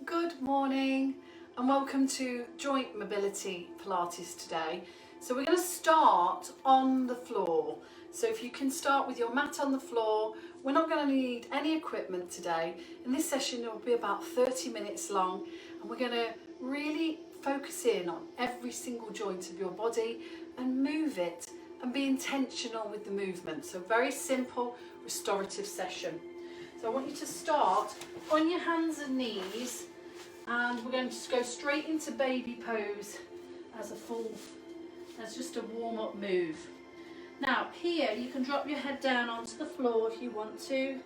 Good morning and welcome to Joint Mobility Pilates today. So we're going to start on the floor. So if you can start with your mat on the floor, we're not going to need any equipment today. In this session it will be about 30 minutes long and we're going to really focus in on every single joint of your body and move it and be intentional with the movement. So very simple restorative session. So I want you to start on your hands and knees and we're going to just go straight into baby pose as just a warm-up move. Now here you can drop your head down onto the floor if you want to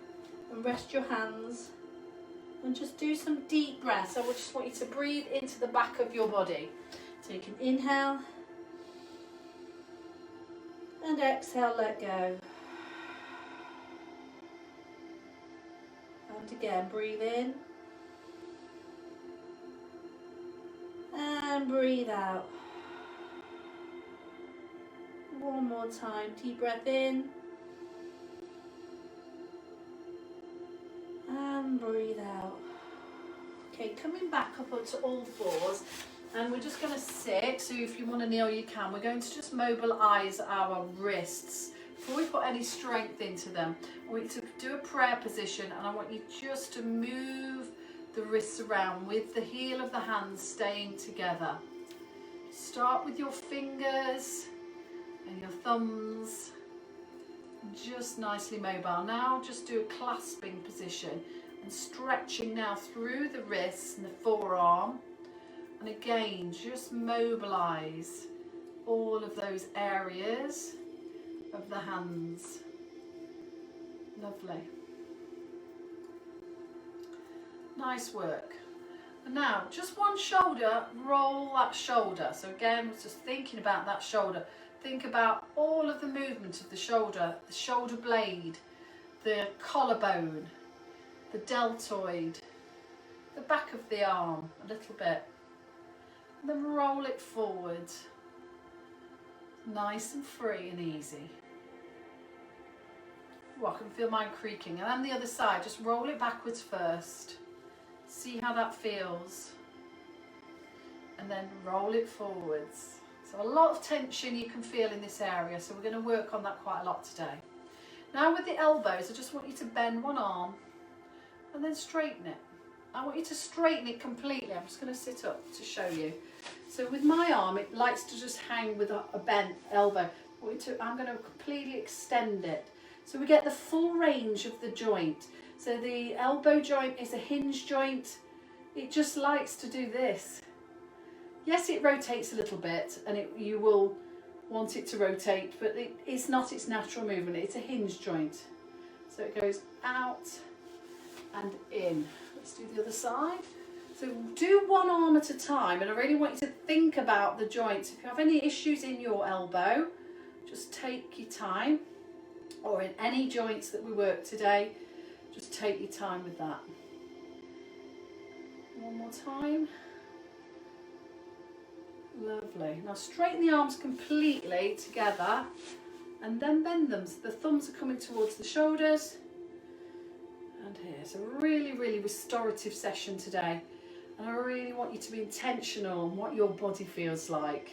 and rest your hands and just do some deep breaths. I just want you to breathe into the back of your body. So you can inhale and exhale, let go. And again, breathe in and breathe out. One more time, deep breath in and breathe out. Okay, coming back up onto all fours and we're just going to sit. So if you want to kneel you can. We're going to just mobilise our wrists before we put any strength into them. I want you to do a prayer position and I want you just to move the wrists around with the heel of the hands staying together. Start with your fingers and your thumbs, just nicely mobile. Now just do a clasping position and stretching now through the wrists and the forearm. And again, just mobilise all of those areas of the hands. Lovely. Nice work. And now just one shoulder, roll that shoulder. So again, we're just thinking about that shoulder. Think about all of the movement of the shoulder blade, the collarbone, the deltoid, the back of the arm a little bit. And then roll it forward. Nice and free and easy. Oh, I can feel mine creaking. And then the other side, just roll it backwards first. See how that feels. And then roll it forwards. So a lot of tension you can feel in this area, so we're going to work on that quite a lot today. Now with the elbows, I just want you to bend one arm and then straighten it. I want you to straighten it completely. I'm just going to sit up to show you. So with my arm, it likes to just hang with a bent elbow. I'm going to completely extend it. So we get the full range of the joint. So the elbow joint is a hinge joint. It just likes to do this. Yes, it rotates a little bit and you will want it to rotate, but it's not its natural movement. It's a hinge joint. So it goes out and in. Let's do the other side. So do one arm at a time, and I really want you to think about the joints. If you have any issues in your elbow, just take your time, or in any joints that we work today, just take your time with that. One more time. Lovely. Now straighten the arms completely together and then bend them so the thumbs are coming towards the shoulders. And here, it's a really, really restorative session today. And I really want you to be intentional on what your body feels like.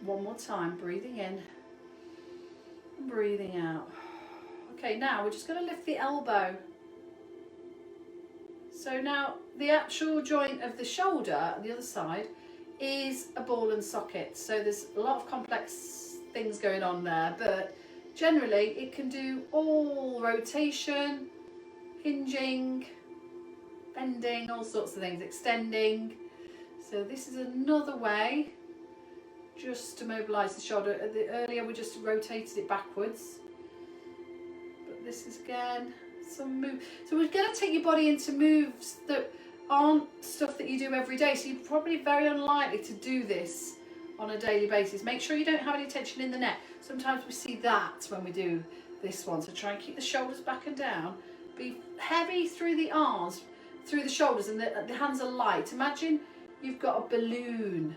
One more time, breathing in and breathing out. Okay, now we're just going to lift the elbow. So now the actual joint of the shoulder on the other side is a ball and socket. So there's a lot of complex things going on there, but generally it can do all rotation, hinging, bending, all sorts of things, extending. So this is another way just to mobilise the shoulder. Earlier we just rotated it backwards, but this is again some move. So we're going to take your body into moves that aren't stuff that you do every day, so you're probably very unlikely to do this on a daily basis. Make sure you don't have any tension in the neck. Sometimes we see that when we do this one, so try and keep the shoulders back and down. Be heavy through the arms, through the shoulders, and the hands are light. Imagine you've got a balloon,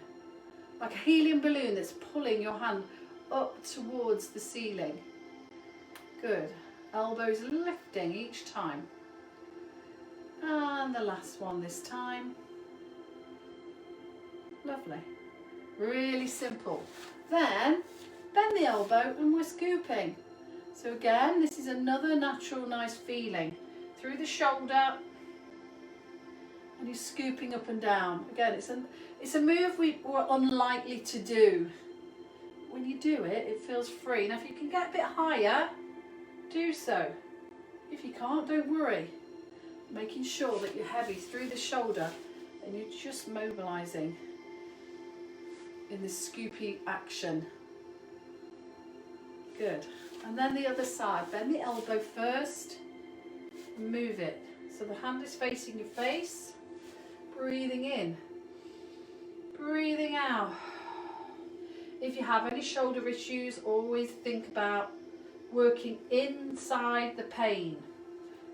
like a helium balloon that's pulling your hand up towards the ceiling. Good. Elbows lifting each time. And the last one this time. Lovely. Really simple. Then bend the elbow and we're scooping. So again, this is another natural nice feeling. Through the shoulder and you're scooping up and down. Again, it's a move we're unlikely to do. When you do it, it feels free. Now if you can get a bit higher, do so. If you can't, don't worry. Making sure that you're heavy through the shoulder and you're just mobilising in this scoopy action. Good. And then the other side, bend the elbow first and move it. So the hand is facing your face, breathing in, breathing out. If you have any shoulder issues, always think about working inside the pain.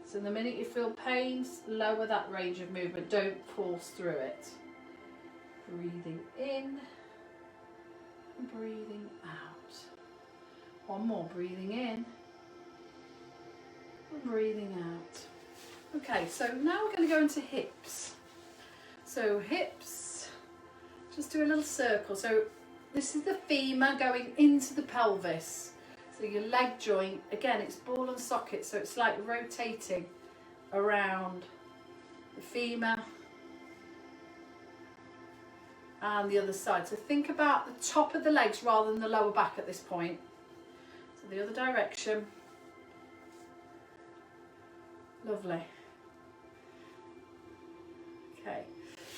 So the minute you feel pain, lower that range of movement, don't force through it. Breathing in and breathing out. One more, breathing in and breathing out. Okay, so now we're going to go into hips. So hips, just do a little circle. So this is the femur going into the pelvis. So your leg joint, again, it's ball and socket, so it's like rotating around the femur and the other side. So think about the top of the legs rather than the lower back at this point. So the other direction. Lovely. Okay,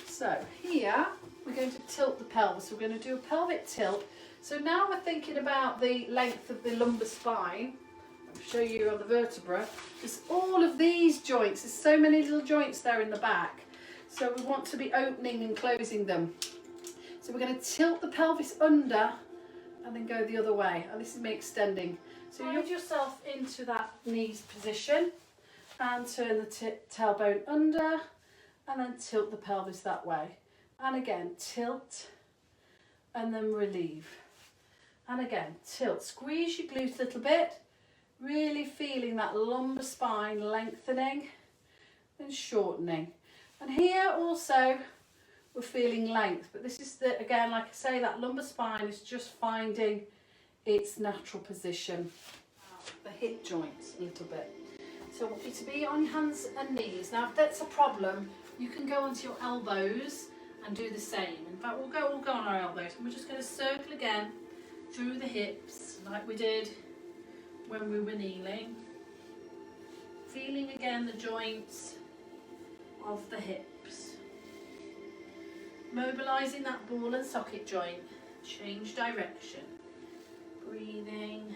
so here we're going to tilt the pelvis. So we're going to do a pelvic tilt. So now we're thinking about the length of the lumbar spine. I'll show you on the vertebra. There's all of these joints. There's so many little joints there in the back. So we want to be opening and closing them. So we're going to tilt the pelvis under and then go the other way. And this is me extending. So you put yourself into that knees position and turn the tailbone under and then tilt the pelvis that way. And again, tilt and then relieve. And again, tilt. Squeeze your glutes a little bit, really feeling that lumbar spine lengthening and shortening. And here also we're feeling length, but this is again, like I say, that lumbar spine is just finding its natural position. The hip joints a little bit. So I want you to be on your hands and knees. Now if that's a problem, you can go onto your elbows and do the same. In fact, we'll go on our elbows and we're just going to circle again through the hips like we did when we were kneeling. Feeling again the joints of the hips. Mobilising that ball and socket joint. Change direction. Breathing.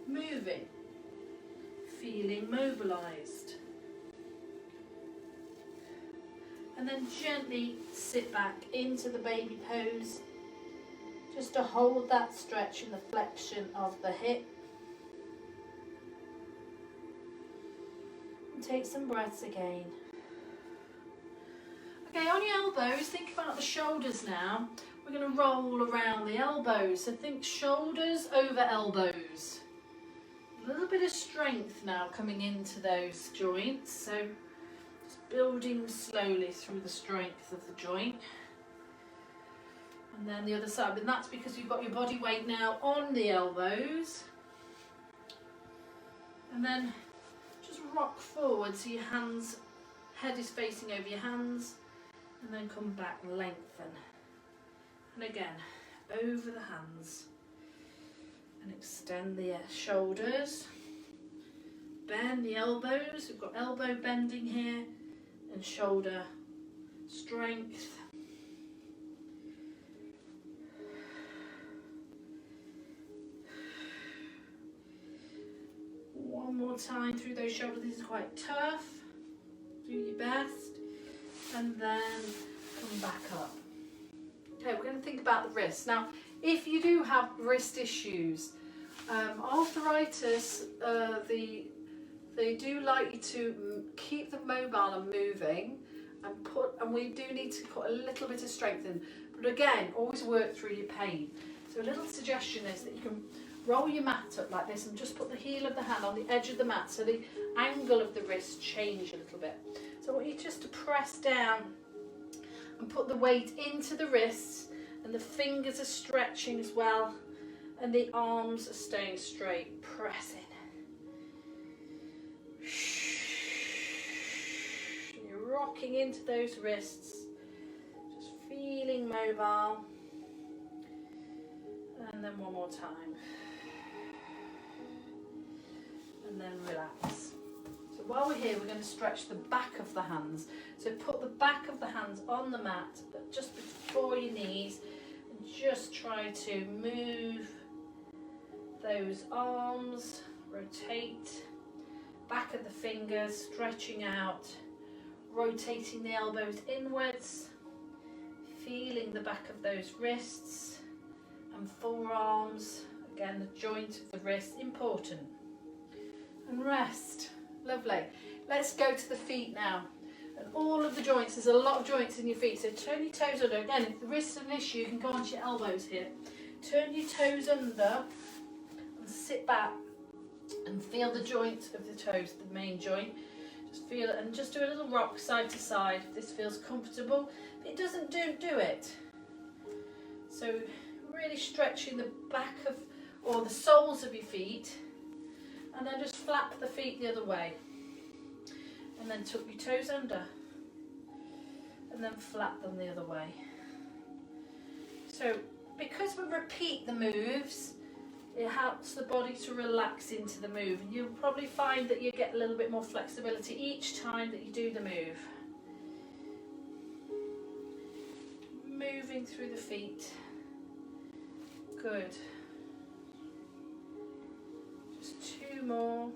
Moving. Feeling mobilised. And then gently sit back into the baby pose, just to hold that stretch and the flexion of the hip. And take some breaths again. Okay, on your elbows, think about the shoulders now. We're going to roll around the elbows, so think shoulders over elbows. A little bit of strength now coming into those joints, so building slowly through the strength of the joint. And then the other side, and that's because you've got your body weight now on the elbows. And then just rock forward so your hands, head is facing over your hands, and then come back, lengthen. And again, over the hands. And extend the shoulders. Bend the elbows, we've got elbow bending here. And shoulder strength. One more time through those shoulders. This is quite tough. Do your best. And then come back up. Okay, we're going to think about the wrists. Now, if you do have wrist issues, arthritis, they do like you to keep them mobile and moving, and we do need to put a little bit of strength in. But again, always work through your pain. So a little suggestion is that you can roll your mat up like this and just put the heel of the hand on the edge of the mat so the angle of the wrist change a little bit. So I want you just to press down and put the weight into the wrists, and the fingers are stretching as well, and the arms are staying straight, pressing. And you're rocking into those wrists, just feeling mobile. And then one more time. And then relax. So while we're here, we're going to stretch the back of the hands. So put the back of the hands on the mat, but just before your knees, and just try to move those arms, rotate, back of the fingers, stretching out, rotating the elbows inwards, feeling the back of those wrists and forearms. Again, the joint of the wrist, important. And rest. Lovely. Let's go to the feet now. And all of the joints, there's a lot of joints in your feet, so turn your toes under. Again, if the wrist's an issue, you can go onto your elbows here. Turn your toes under and sit back and feel the joint of the toes, the main joint. Just feel it and just do a little rock side to side if this feels comfortable. If it doesn't, don't do it. So really stretching the back of, or the soles of your feet, and then just flap the feet the other way. And then tuck your toes under, and then flap them the other way. So because we repeat the moves, it helps the body to relax into the move, and you'll probably find that you get a little bit more flexibility each time that you do the move. Moving through the feet. Good. Just two more.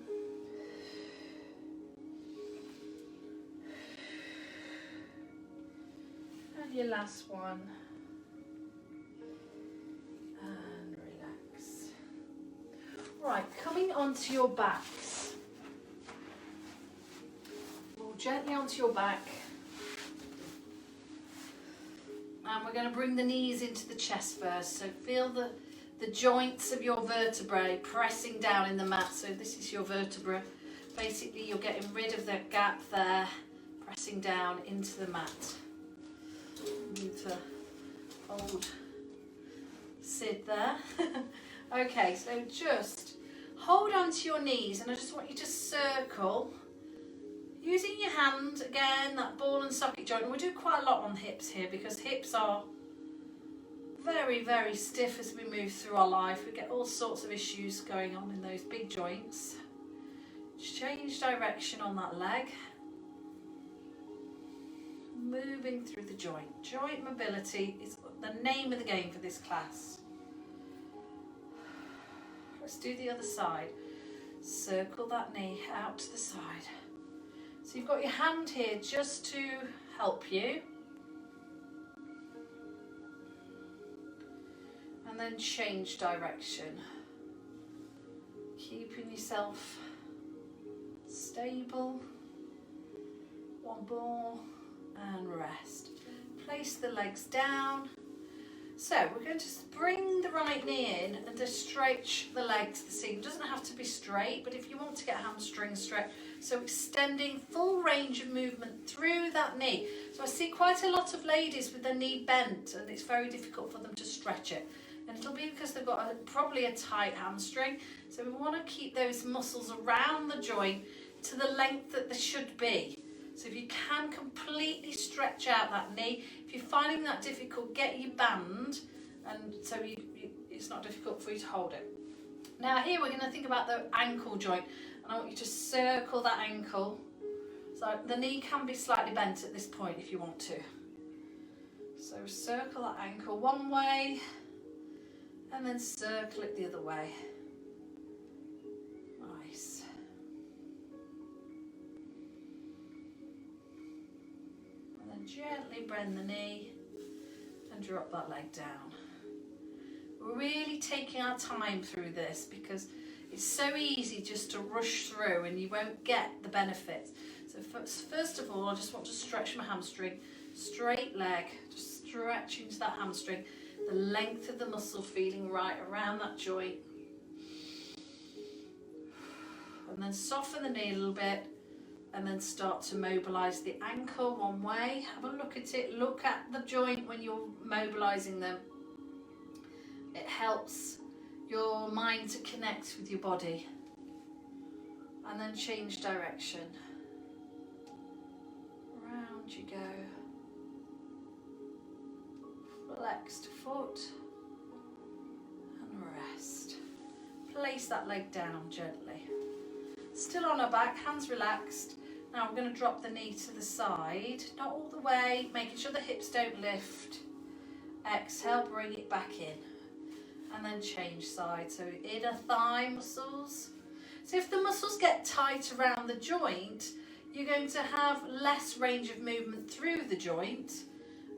And your last one. And relax. Right, coming onto your backs. Roll gently onto your back. And we're going to bring the knees into the chest first. So feel the joints of your vertebrae pressing down in the mat. So this is your vertebra. Basically, you're getting rid of the gap there, pressing down into the mat. Move the old Sid there. Okay, so just hold on to your knees, and I just want you to circle. Using your hand, again, that ball and socket joint. And we do quite a lot on hips here, because hips are very, very stiff as we move through our life. We get all sorts of issues going on in those big joints. Change direction on that leg. Moving through the joint. Joint mobility is the name of the game for this class. Let's do the other side. Circle that knee out to the side. So you've got your hand here just to help you. And then change direction. Keeping yourself stable. One more. And rest. Place the legs down. So we're going to bring the right knee in and just stretch the leg to the seam. It doesn't have to be straight, but if you want to get hamstring stretch, so extending full range of movement through that knee. So I see quite a lot of ladies with their knee bent, and it's very difficult for them to stretch it. And it'll be because they've got probably a tight hamstring. So we want to keep those muscles around the joint to the length that they should be. So if you can completely stretch out that knee, if you're finding that difficult, get your band, and so it's not difficult for you to hold it. Now here we're going to think about the ankle joint, and I want you to circle that ankle. So the knee can be slightly bent at this point if you want to. So circle that ankle one way, and then circle it the other way. Nice. Gently bend the knee and drop that leg down. We're really taking our time through this because it's so easy just to rush through and you won't get the benefits. So first of all, I just want to stretch my hamstring. Straight leg, just stretch into that hamstring. The length of the muscle feeling right around that joint. And then soften the knee a little bit and then start to mobilise the ankle one way. Have a look at it, look at the joint when you're mobilising them. It helps your mind to connect with your body. And then change direction. Round you go. Flexed foot and rest. Place that leg down gently. Still on our back, hands relaxed. Now we're going to drop the knee to the side, not all the way, making sure the hips don't lift. Exhale, bring it back in. And then change side. So inner thigh muscles. So if the muscles get tight around the joint, you're going to have less range of movement through the joint,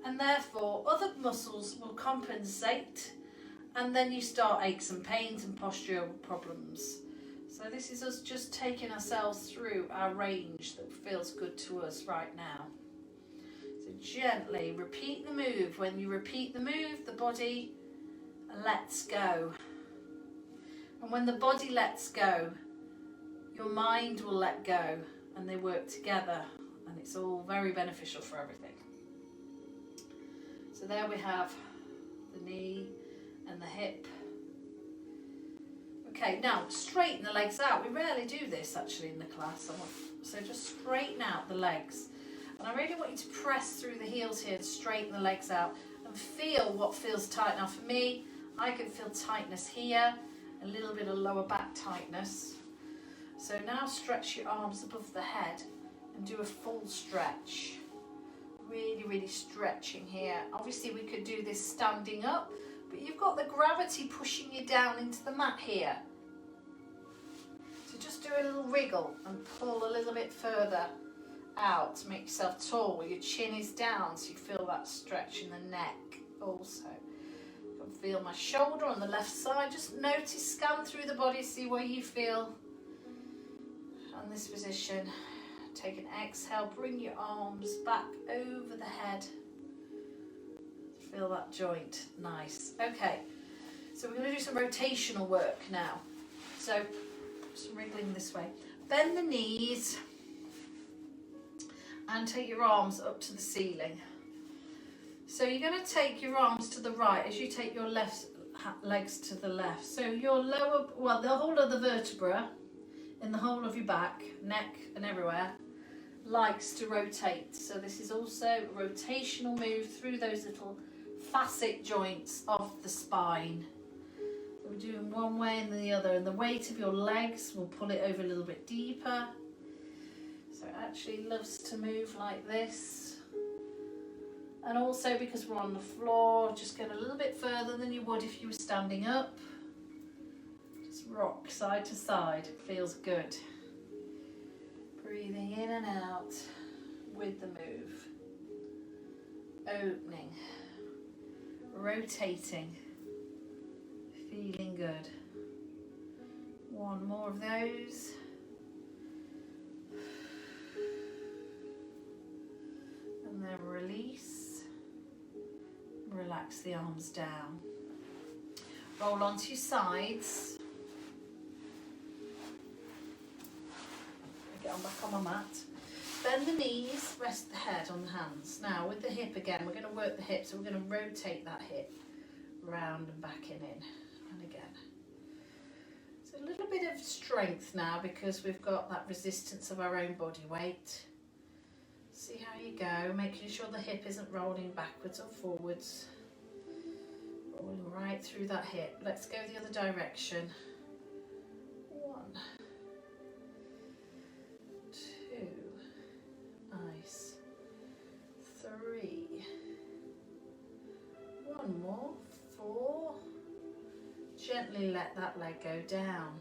and therefore other muscles will compensate, and then you start aches and pains and postural problems. So this is us just taking ourselves through our range that feels good to us right now. So gently repeat the move. When you repeat the move, the body lets go. And when the body lets go, your mind will let go, and they work together, and it's all very beneficial for everything. So there we have the knee and the hip. Okay, now straighten the legs out. We rarely do this actually in the class. So just straighten out the legs. And I really want you to press through the heels here to straighten the legs out and feel what feels tight. Now for me, I can feel tightness here, a little bit of lower back tightness. So now stretch your arms above the head and do a full stretch. Really, really stretching here. Obviously we could do this standing up, but you've got the gravity pushing you down into the mat here. So just do a little wriggle and pull a little bit further out to make yourself tall. Your chin is down, so you feel that stretch in the neck also. You can feel my shoulder on the left side. Just notice, scan through the body, see where you feel. On this position, take an exhale, bring your arms back over the head. Feel that joint, nice. Okay, so we're going to do some rotational work now. So, just wriggling this way. Bend the knees and take your arms up to the ceiling. So you're going to take your arms to the right as you take your left legs to the left. So your lower, well, the whole of the vertebra in the whole of your back, neck and everywhere likes to rotate. So this is also a rotational move through those little facet joints of the spine. So we're doing one way and the other, and the weight of your legs will pull it over a little bit deeper. So it actually loves to move like this. And also because we're on the floor, just get a little bit further than you would if you were standing up. Just rock side to side, it feels good. Breathing in and out with the move. Opening. Rotating. Feeling good. One more of those. And then release. Relax the arms down. Roll onto your sides. Get on back on my mat. Bend the knees, rest the head on the hands. Now with the hip again, we're going to work the hip, so we're going to rotate that hip round and back in and again. So a little bit of strength now because we've got that resistance of our own body weight. See how you go, making sure the hip isn't rolling backwards or forwards. Rolling right through that hip. Let's go the other direction. 1, 2, nice. 3, 1 more, 4. Gently let that leg go down.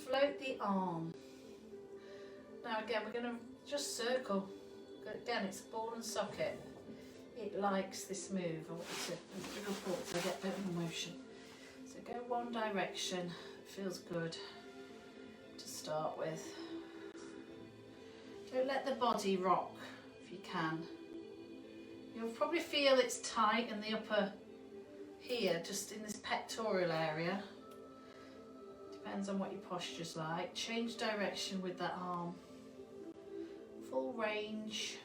Float the arm. Now again, we're going to just circle. Again, it's ball and socket. It likes this move. I want you to give a thought so I get a bit of motion. So go one direction. It feels good to start with. Don't let the body rock if you can. You'll probably feel it's tight in the upper here, just in this pectoral area. Depends on what your posture's like. Change direction with that arm. full range.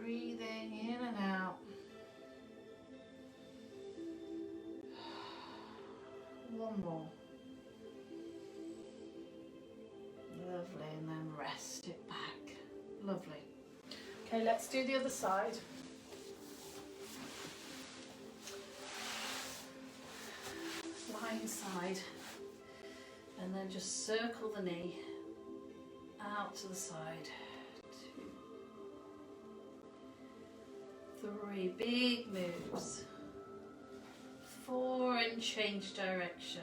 Breathing in and out. One more. Lovely, and then rest it back. Lovely. Okay, let's do the other side. Lying side, and then just circle the knee out to the side. 2, 3, big moves. 4, and change direction.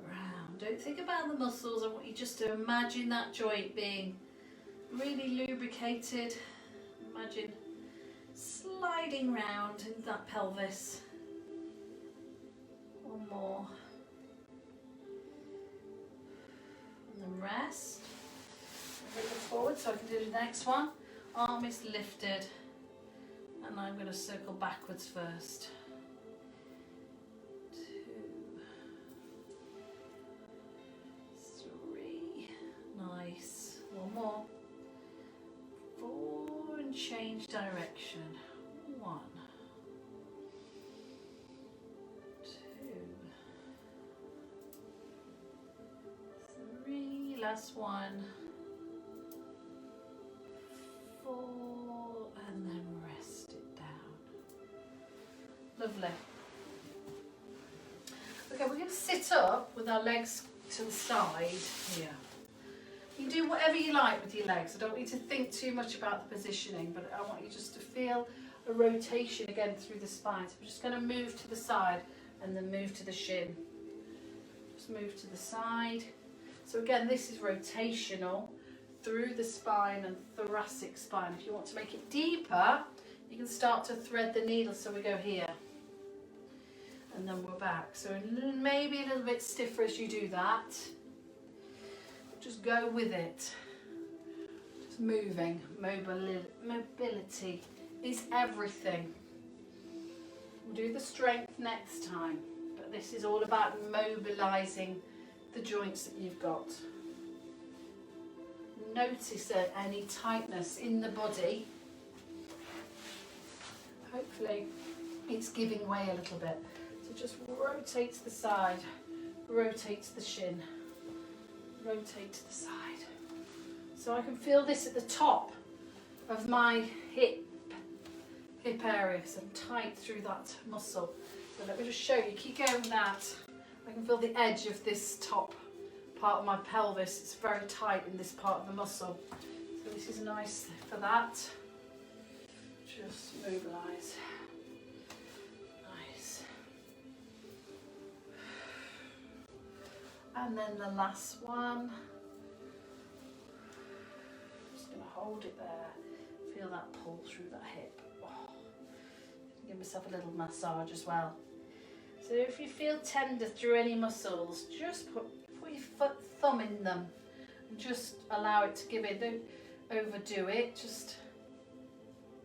Round. Don't think about the muscles. I want you just to imagine that joint being really lubricated. Imagine sliding round into that pelvis. One more. And then rest. Bring it forward so I can do the next one. Arm is lifted. And I'm going to circle backwards first. 2, 3. Nice. One more. 4, and change direction. 1, 2, 3. Last one. 4, and then rest it down. Lovely. Okay, we're going to sit up with our legs to the side here. You do whatever you like with your legs. I don't want you to think too much about the positioning, but I want you just to feel a rotation again through the spine. So I'm just going to move to the side and then move to the shin. Just move to the side. So again, this is rotational through the spine and thoracic spine. If you want to make it deeper, you can start to thread the needle. So we go here. And then we're back. So maybe a little bit stiffer as you do that. Just go with it. Just moving. Mobility is everything. We'll do the strength next time, but this is all about mobilizing the joints that you've got. Notice any tightness in the body. Hopefully it's giving way a little bit. So just rotates the side, rotates the shin, rotate to the side. So I can feel this at the top of my hip area, because I'm tight through that muscle. So let me just show you, keep going with that. I can feel the edge of this top part of my pelvis. It's very tight in this part of the muscle. So this is nice for that. Just mobilise. Nice. And then the last one. Just going to hold it there. Feel that pull through that hip. Oh. Give myself a little massage as well. So if you feel tender through any muscles, just put your thumb in them and just allow it to give in. Don't overdo it. Just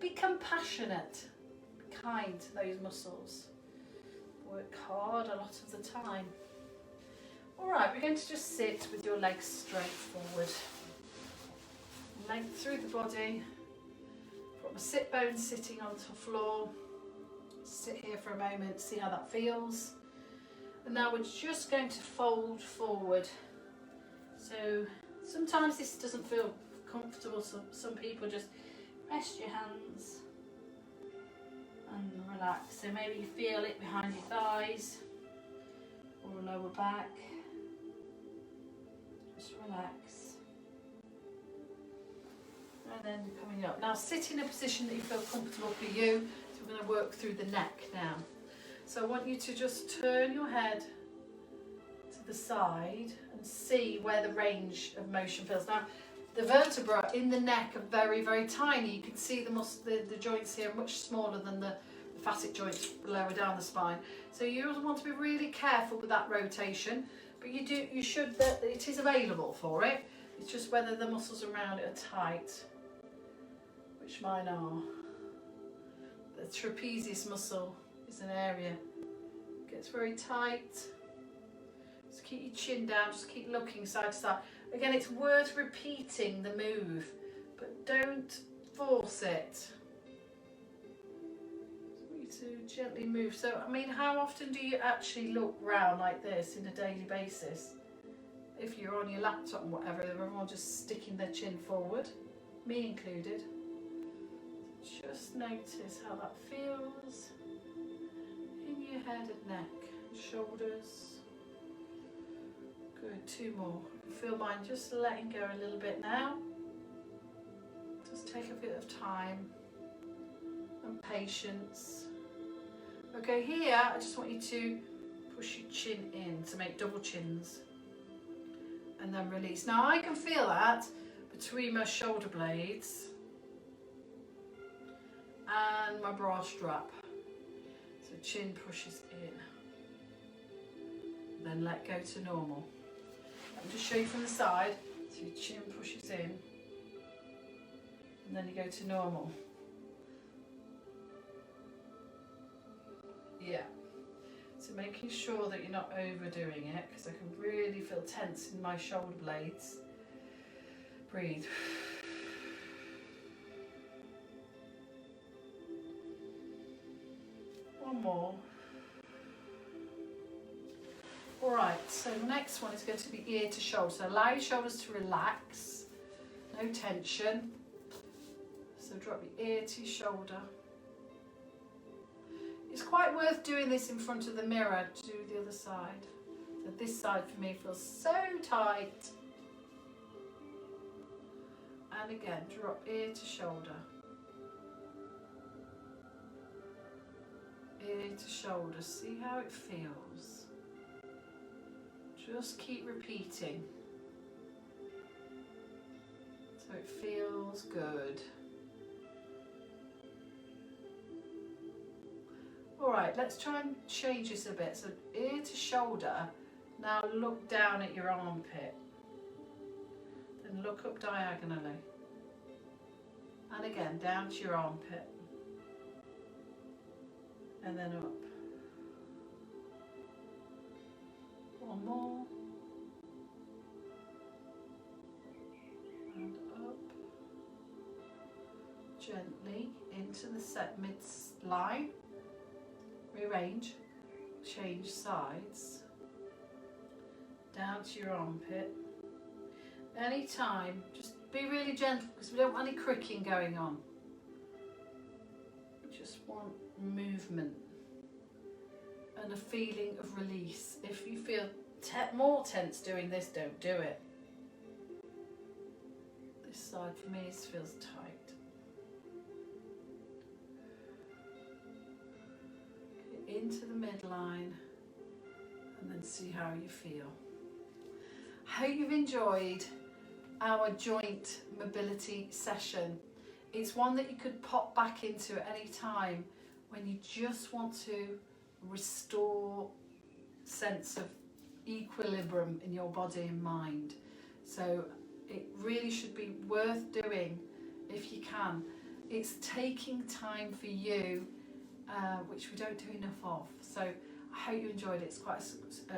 be compassionate. Be kind to those muscles. Work hard a lot of the time. Alright, we're going to just sit with your legs straight forward. Length through the body. Put my sit bones sitting onto the floor. Sit here for a moment, see how that feels. And now we're just going to fold forward. So sometimes this doesn't feel comfortable, so some people just rest your hands and relax. So maybe you feel it behind your thighs or lower back. Just relax. And then coming up. Now sit in a position that you feel comfortable for you. So we're going to work through the neck now. So I want you to just turn your head to the side and see where the range of motion feels. Now the vertebrae in the neck are very, very tiny. You can see the joints here are much smaller than the facet joints lower down the spine. So you also want to be really careful with that rotation, but you should, it is available for it. It's just whether the muscles around it are tight, which mine are. The trapezius muscle is an area that gets very tight. Just keep your chin down, just keep looking side to side. Again, it's worth repeating the move, but don't force it. To gently move. So, I mean, how often do you actually look round like this in a daily basis? If you're on your laptop and whatever, everyone just sticking their chin forward, me included. Just notice how that feels in your head and neck, shoulders. Good, 2 more. Feel mine just letting go a little bit now. Just take a bit of time and patience. Okay, here I just want you to push your chin in to make double chins and then release. Now I can feel that between my shoulder blades and my bra strap. So chin pushes in, then let go to normal. Let me just show you from the side. So your chin pushes in and then you go to normal. Yeah, so making sure that you're not overdoing it, because I can really feel tense in my shoulder blades. Breathe. One more. All right, so the next one is going to be ear to shoulder. So allow your shoulders to relax, no tension. So drop your ear to your shoulder. It's quite worth doing this in front of the mirror to do the other side. So this side for me feels so tight. And again, drop ear to shoulder. Ear to shoulder, see how it feels. Just keep repeating. So it feels good. Alright, let's try and change this a bit. So ear to shoulder, now look down at your armpit. Then look up diagonally. And again, down to your armpit. And then up. One more. And up. Gently into the set mid-line. Rearrange, change sides, down to your armpit. Anytime, just be really gentle because we don't want any cricking going on. We just want movement and a feeling of release. If you feel more tense doing this, don't do it. This side for me feels tight. Into the midline and then see how you feel. Hope you've enjoyed our joint mobility session. It's one that you could pop back into at any time when you just want to restore sense of equilibrium in your body and mind. So it really should be worth doing if you can. It's taking time for you, which we don't do enough of. So I hope you enjoyed it. It's quite a